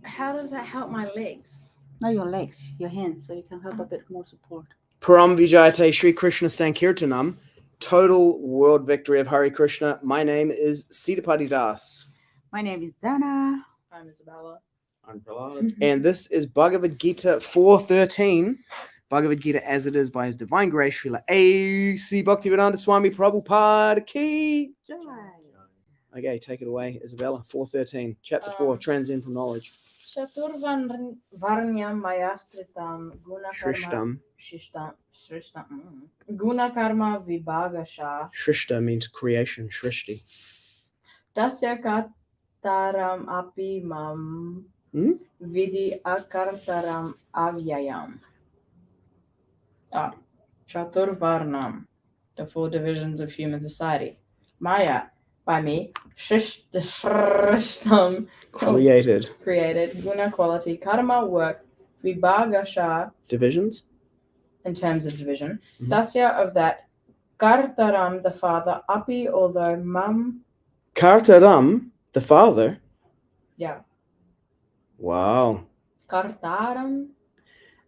How does that help my legs? Not your legs, your hands, so you can have a bit more support. Param Vijayate Sri Krishna Sankirtanam. Total world victory of Hare Krishna. My name is Sitapati Das. My name is Dana. I'm Isabela. I'm Prahlad. And this is Bhagavad-gita 4:13. Bhagavad-gita as it is by His Divine Grace, Srila A.C. Bhaktivedanta Swami Prabhupada Ki. Okay, take it away, Isabela. 4:13, chapter 4, Transcendental Knowledge. Chaturvarnyam mayastritam Shrishtam. Guna karma vibhagasha Shrishta means creation, Shrishti. tasya kartaram api mam vidi akartaram avyayam. Chaturvarnam, the four divisions of human society. Maya, by me. Shrishtam, Created. Guna, quality. Karma, work. Vibhagasha, Divisions? in terms of division. Tasya, of that. Kartaram, the father. Api, although. Mam. Kartaram, the father. Yeah. Wow. Kartaram.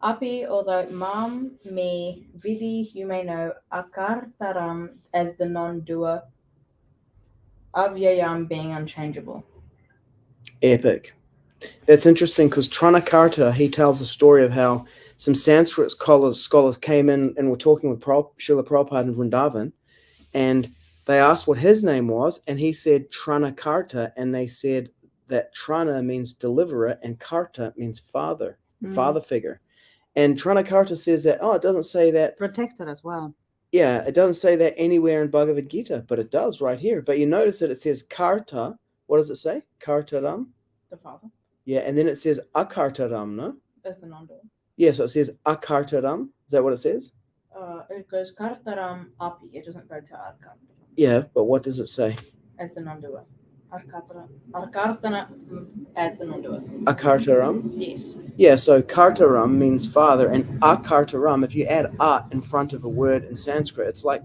Api, although. Mam, me. Vidi, you may know. Akartaram, as the non-doer. Avyayam, being unchangeable. Epic. That's interesting because Tranakarta, he tells a story of how some Sanskrit scholars came in and were talking with Srila Prabhupada in Vrindavan, and they asked what his name was, and he said Tranakarta, and they said that Trana means deliverer and Karta means father, father figure. And Tranakarta says that, it doesn't say that. Protector as well. Yeah, it doesn't say that anywhere in Bhagavad Gita, but it does right here. But you notice that it says Karta. What does it say? Kartaram? The father. Yeah, and then it says Akartaram, no? That's the non-doer. Yeah, so it says Akartaram. Is that what it says? It goes Kartaram Api. It doesn't go to Arkartaram. Yeah, but what does it say? As the non-doer. Arkartana as the non-doer. Akartaram? Yes. Yeah, so Kartaram means father, and Akartaram, if you add A in front of a word in Sanskrit, it's like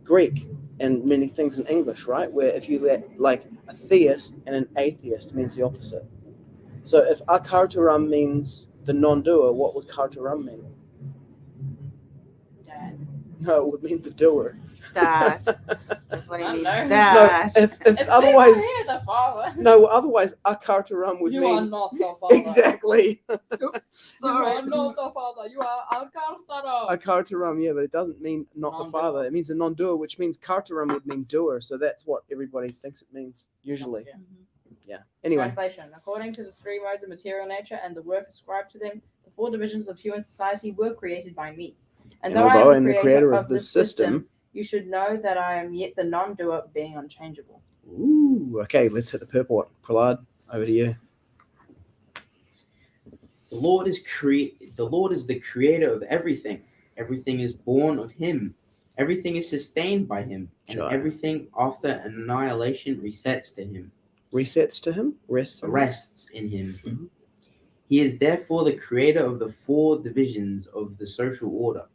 Greek and many things in English, right? Where if you let, like, a theist and an atheist means the opposite. So if Akartaram means the non-doer, what would Kartaram mean? Dad. No, it would mean the doer. Dad. That's what it means. No. Dad. No, if It's otherwise, here, the father. no, otherwise Akartaram would You mean are not the father. exactly. You are not the father. You are Arkartara. Akartaram, yeah, but it doesn't mean not the Non-doer. father. It means a non-doer, which means Kartaram would mean doer. So that's what everybody thinks it means usually. Yeah. Anyway, Translation. According to the three modes of material nature and the work ascribed to them, the four divisions of human society were created by me. And though I am the creator of this system, you should know that I am yet the non-doer, being unchangeable. Ooh, okay, let's hit the purport. Prahlad, over to you. The Lord is the creator of everything. Everything is born of him. Everything is sustained by him. And Sure. everything after annihilation resets to him. Resets to him? Rests in him. Mhm. He is therefore the creator of the four divisions of the social order,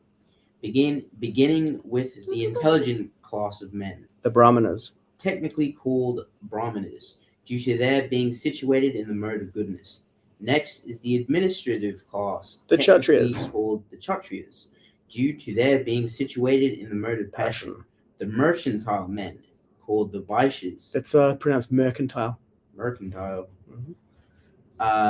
beginning with the intelligent class of men, The Brahmanas. technically called Brahmanas, due to their being situated in the mode of goodness. Next is the administrative class, The technically Kshatriyas. called the Kshatriyas, due to their being situated in the mode of passion. The mercantile men, called the Vaishyas, It's pronounced mercantile.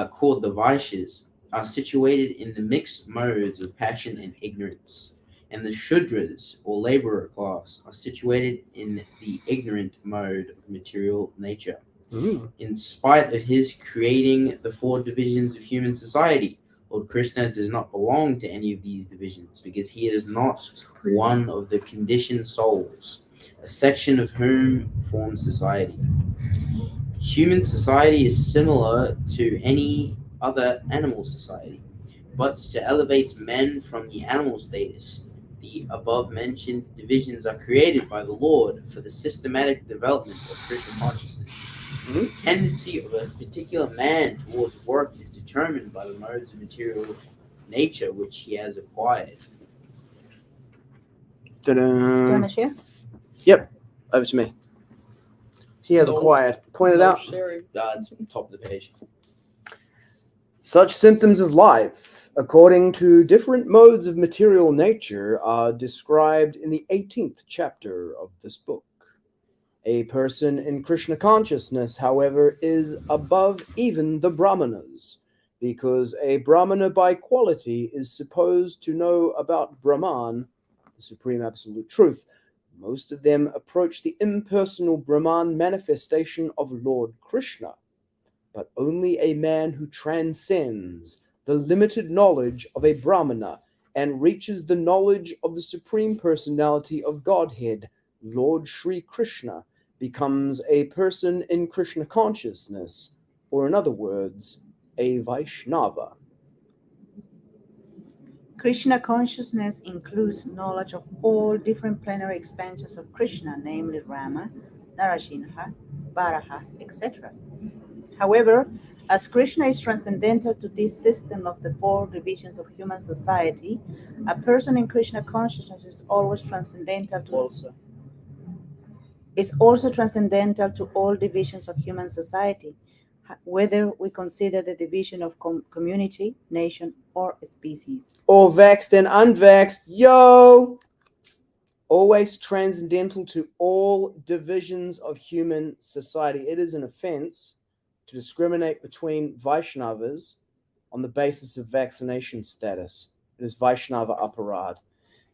Called the Vaishyas, are situated in the mixed modes of passion and ignorance. And the Shudras, or laborer class, are situated in the ignorant mode of material nature. In spite of his creating the four divisions of human society, Lord Krishna does not belong to any of these divisions because he is not one of the conditioned souls, a section of whom forms society. Human society is similar to any other animal society, but to elevate men from the animal status, the above-mentioned divisions are created by the Lord for the systematic development of Krishna consciousness. The tendency of a particular man towards work is determined by the modes of material nature which he has acquired. Do you want to share? Yep, over to me. He has acquired. Point it out. It's top of the page. Such symptoms of life, according to different modes of material nature, are described in the 18th chapter of this book. A person in Krishna consciousness, however, is above even the Brahmanas, because a Brahmana by quality is supposed to know about Brahman, the supreme absolute truth. Most of them approach the impersonal Brahman manifestation of Lord Krishna, but only a man who transcends the limited knowledge of a Brahmana and reaches the knowledge of the Supreme Personality of Godhead, Lord Sri Krishna, becomes a person in Krishna consciousness, or in other words, a Vaishnava. Krishna consciousness includes knowledge of all different plenary expansions of Krishna, namely Rama, Narasimha, Varaha, etc. However, as Krishna is transcendental to this system of the four divisions of human society, a person in Krishna consciousness is always transcendental to is also transcendental to all divisions of human society, whether we consider the division of community, nation, or species. Or vaxxed and unvaxxed, yo! Always transcendental to all divisions of human society. It is an offense to discriminate between Vaishnavas on the basis of vaccination status. It is Vaishnava aparad.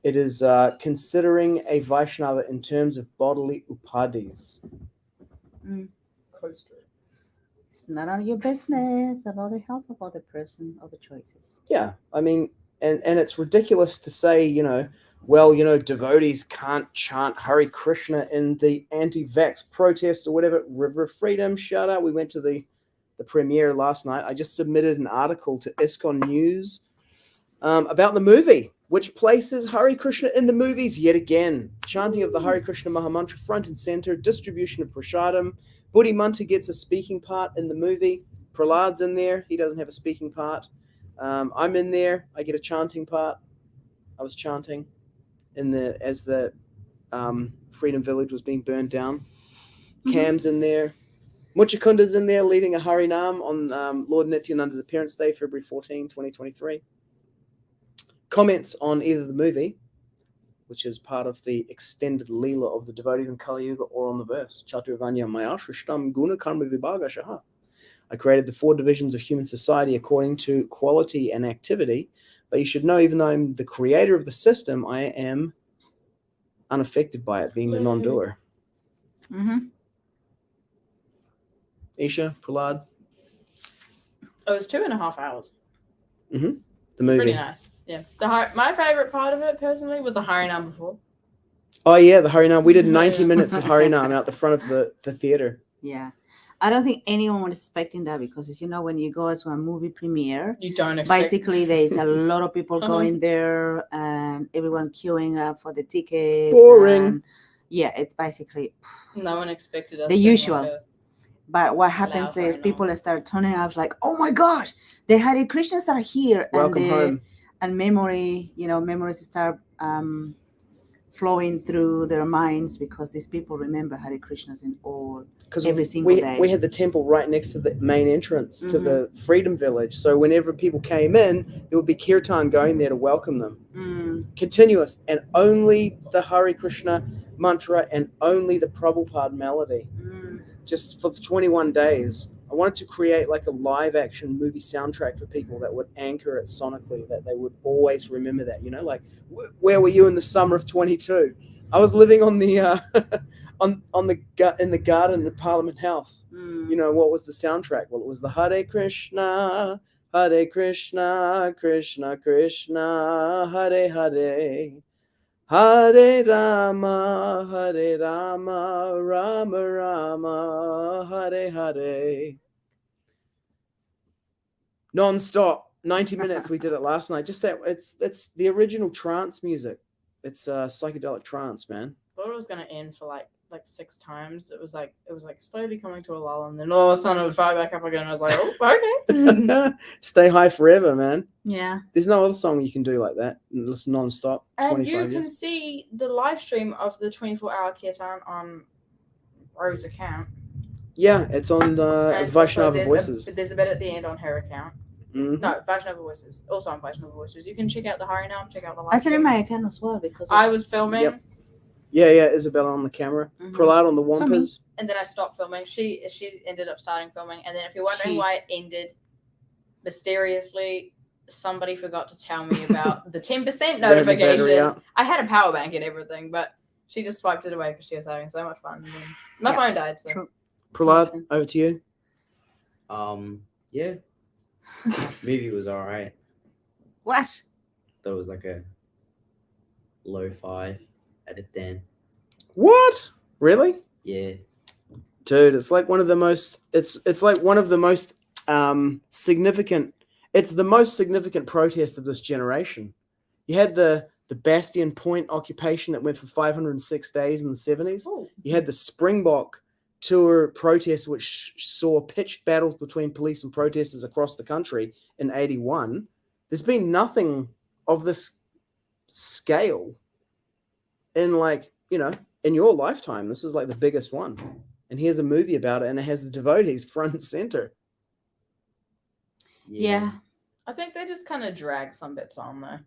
It is considering a Vaishnava in terms of bodily upadhis. It's none of your business about the health of other person or the choices. Yeah, I mean, and it's ridiculous to say, well, devotees can't chant Hare Krishna in the anti-vax protest or whatever. River of Freedom, shout out. We went to the premiere last night. I just submitted an article to ISKCON News about the movie, which places Hare Krishna in the movies yet again. Chanting of the Hare Krishna Mahamantra front and center, distribution of prasadam. Buddhi Manta gets a speaking part in the movie. Prahlad's in there. He doesn't have a speaking part. I'm in there. I get a chanting part. I was chanting as the Freedom Village was being burned down. Cam's in there. Muchakunda's in there leading a Harinam on Lord Nityananda's appearance day, February 14, 2023. Comments on either the movie, which is part of the extended Leela of the devotees in Kali Yuga, or on the verse. Chaturvanya Maya Shrishtam Guna Karma Vibhaga Shaha. I created the four divisions of human society according to quality and activity, but you should know, even though I'm the creator of the system, I am unaffected by it, being the non-doer. Isha, Prahlad? It was 2.5 hours. The movie. Pretty nice. Yeah. My favorite part of it, personally, was the Harinam before. Oh, yeah, the Harinam. We did 90 minutes of Harinam out the front of the theater. Yeah. I don't think anyone was expecting that, because, as you know, when you go to a movie premiere, you don't expect. Basically, there's a lot of people going there and everyone queuing up for the tickets. Boring. Yeah, it's basically no one expected us. The usual. But what happens is people start turning out like, oh my gosh, the Hare Krishnas are here. Welcome home. And memories start flowing through their minds, because these people remember Hare Krishnas in every single day. We had the temple right next to the main entrance to the Freedom Village. So whenever people came in, there would be kirtan going there to welcome them. Continuous. And only the Hare Krishna mantra and only the Prabhupada melody. Just for 21 days. I wanted to create like a live action movie soundtrack for people that would anchor it sonically, that they would always remember that, like, where were you in the summer of 22? I was living on the in the garden at Parliament House. What was the soundtrack? Well, it was the Hare Krishna, Krishna Krishna, Hare Hare. Hare Rama, Rama Rama, Hare Hare. Non-stop, 90 minutes. We did it last night. Just that, it's the original trance music. It's psychedelic trance, man. I thought it was gonna end for like 6 times. It was like slowly coming to a lull, and then all of a sudden it would fire back up again. I was like, oh, okay. Stay high forever, man. Yeah. There's no other song you can do like that. Listen non-stop. And you can see the live stream of the 24-hour kirtan on Rose's account. Yeah, it's on the Vaishnava Voices. There's a bit at the end on her account. Mhm. No, Vaishnava Voices. Also on Vaishnava Voices. You can check out the Harinam, check out the live That's an stream. American as well because I was filming. Yep. Yeah, Isabela on the camera. Mhm. Prahlad on the So me. wampus. And then I stopped filming. She ended up starting filming. And then if you're wondering She- why it ended, mysteriously, somebody forgot to tell me about the 10% Ran the battery notification. out. I had a power bank and everything, but she just swiped it away because she was having so much fun. And then my Yeah. phone died. So. True. Prahlad, over to you. Yeah. Movie was alright. What? That was like a low 5 out of 10. What? Really? Yeah. Dude, it's like one of the most it's like one of the most significant, it's the most significant protest of this generation. You had the Bastion Point occupation that went for 506 days in the 70s. Ooh. You had the Springbok tour protest, which saw pitched battles between police and protesters across the country in 81. There's been nothing of this scale in in your lifetime. This is like the biggest one. And here's a movie about it, and it has the devotees front and center. Yeah. I think they just kind of drag some bits on there.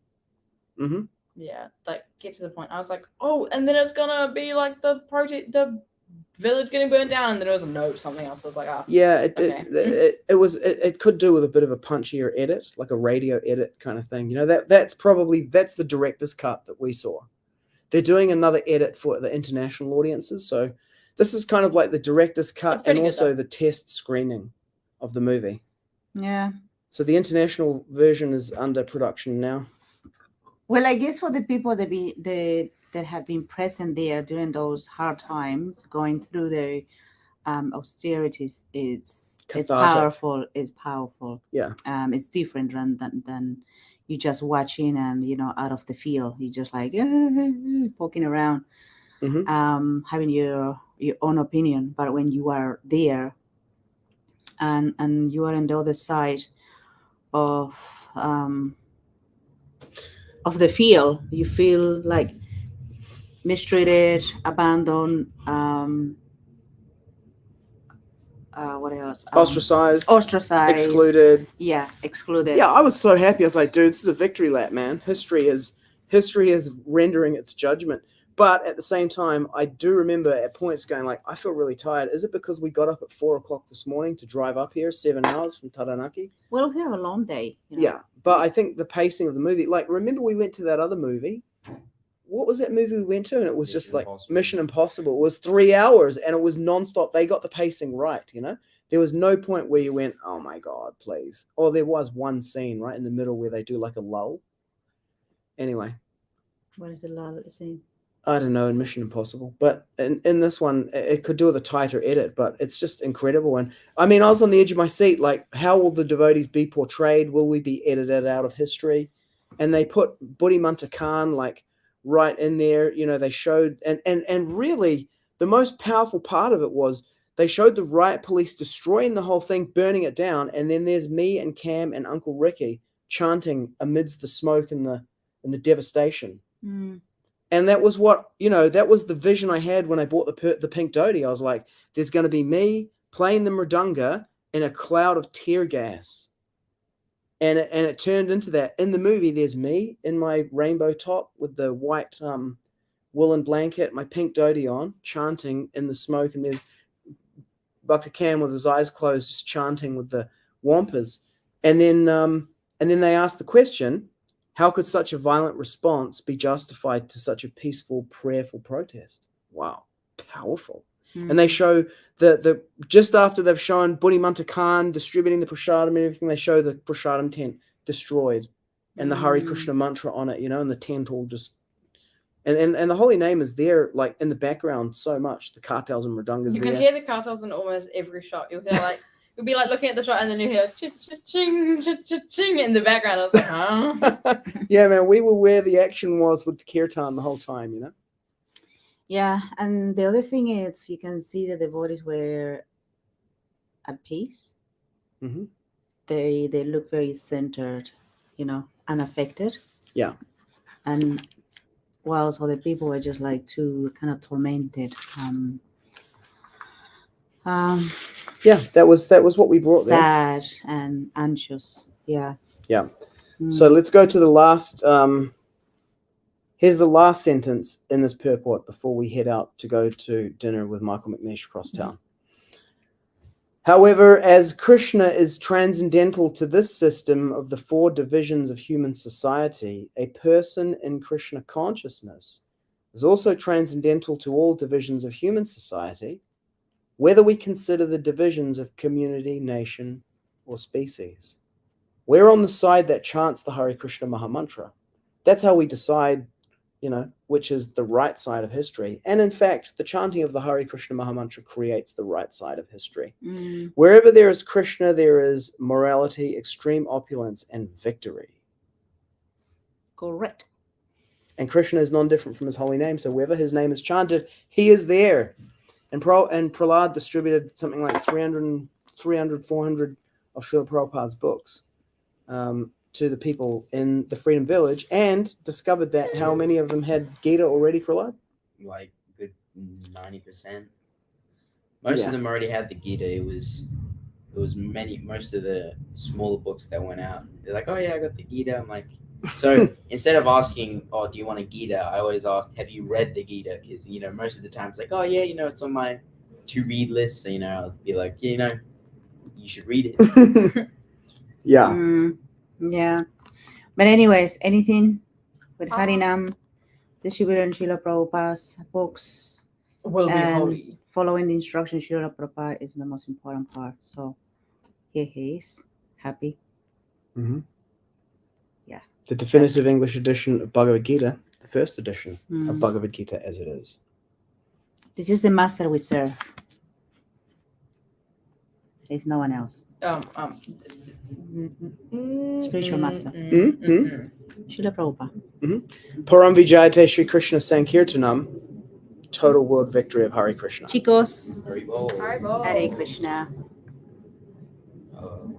Mm-hmm. Yeah, like get to the point. I was like, oh, and then it's gonna be like the village getting burned down, and then it was a note, something else. I was like, oh, Yeah, okay. it could do with a bit of a punchier edit, like a radio edit kind of thing. That's the director's cut that we saw. They're doing another edit for the international audiences, so this is kind of like the director's cut and also the test screening of the movie. Yeah. So the international version is under production now. Well, I guess for the people that have been present there during those hard times, going through the austerities, it's powerful. It's powerful. Yeah. It's different than you just watching and out of the field. You just like poking around, having your own opinion. But when you are there, and you are on the other side of the field, you feel like mistreated, abandoned, what else? Ostracized, excluded. Yeah, I was so happy. I was like, dude, this is a victory lap, man. History is rendering its judgment. But at the same time, I do remember at points going like, I feel really tired. Is it because we got up at 4:00 this morning to drive up here 7 hours from Taranaki? Well, we have a long day. Yeah, but I think the pacing of the movie, like, remember we went to that other movie? What was that movie we went to? And it was just like Mission Impossible. It was 3 hours and it was nonstop. They got the pacing right, There was no point where you went, oh my God, please. Or there was one scene right in the middle where they do like a lull. Anyway. What is the lull at the scene? I don't know, in Mission Impossible. But in this one, it could do with a tighter edit, but it's just incredible. And I mean, I was on the edge of my seat, like, how will the devotees be portrayed? Will we be edited out of history? And they put Buddhimanta Khan, like, right in there. They showed, and really, the most powerful part of it was they showed the riot police destroying the whole thing, burning it down, and then there's me and Cam and Uncle Ricky chanting amidst the smoke and the devastation. Mm. And that was what, that was the vision I had when I bought the pink dhoti. I was like, there's going to be me playing the mridanga in a cloud of tear gas. And it turned into that. In the movie, there's me in my rainbow top with the white woolen blanket, my pink dhoti on, chanting in the smoke. And there's Dr. Cam with his eyes closed, just chanting with the wampus. And then they asked the question, how could such a violent response be justified to such a peaceful, prayerful protest? Wow, powerful. And they show the just after they've shown Buddhimanta Khan distributing the prasadam and everything, they show the prasadam tent destroyed and the Hare Krishna mantra on it, and the tent all just and the holy name is there, like in the background so much. The cartels and mridangas. You can hear the cartels in almost every shot. You'll hear like you'll be like looking at the shot and then you hear ching ching in the background. I was like, huh? Yeah, man, we were where the action was with the kirtan the whole time, Yeah, and the other thing is you can see that the devotees were at peace. Mm-hmm. They look very centered, unaffected. Yeah. And whilst other people were just like too kind of tormented. Yeah, that was what we brought sad there. And anxious. Yeah. Yeah. Mm. So let's go to the last. Here's the last sentence in this purport before we head out to go to dinner with Michael McNeish across town. However, as Krishna is transcendental to this system of the 4 divisions of human society, a person in Krishna consciousness is also transcendental to all divisions of human society, whether we consider the divisions of community, nation, or species. We're on the side that chants the Hare Krishna Mahamantra. That's how we decide, which is the right side of history. And in fact, the chanting of the Hare Krishna Mahamantra creates the right side of history. Mm. Wherever there is Krishna, there is morality, extreme opulence, and victory. Correct. And Krishna is non-different from his holy name. So wherever his name is chanted, he is there. And Prahlad distributed something like 400 of Srila Prabhupada's books to the people in the Freedom Village, and discovered that how many of them had Gita already, Prahlad? Like good 90%. Most of them already had the Gita. It was most of the smaller books that went out. They're like, oh yeah, I got the Gita. I'm like, so instead of asking, oh, do you want a Gita? I always asked, have you read the Gita? Because most of the time it's like, oh yeah, it's on my to read list. So I'll be like, yeah, you should read it. Yeah. Yeah. But anyways, anything with Harinam, distributing Srila Prabhupada's books, Will be and holy. following the instructions of Srila Prabhupada is the most important part. So here he is, happy. Mm-hmm. Yeah. The definitive English edition of Bhagavad-gita, the first edition of Bhagavad-gita as it is. This is the master we serve. There's no one else. Spiritual master. Srila Prabhupada. Param Vijayate Sri Krishna Sankirtanam, total world victory of Hare Krishna. Chicos, Haribol. Haribol. Hare Krishna.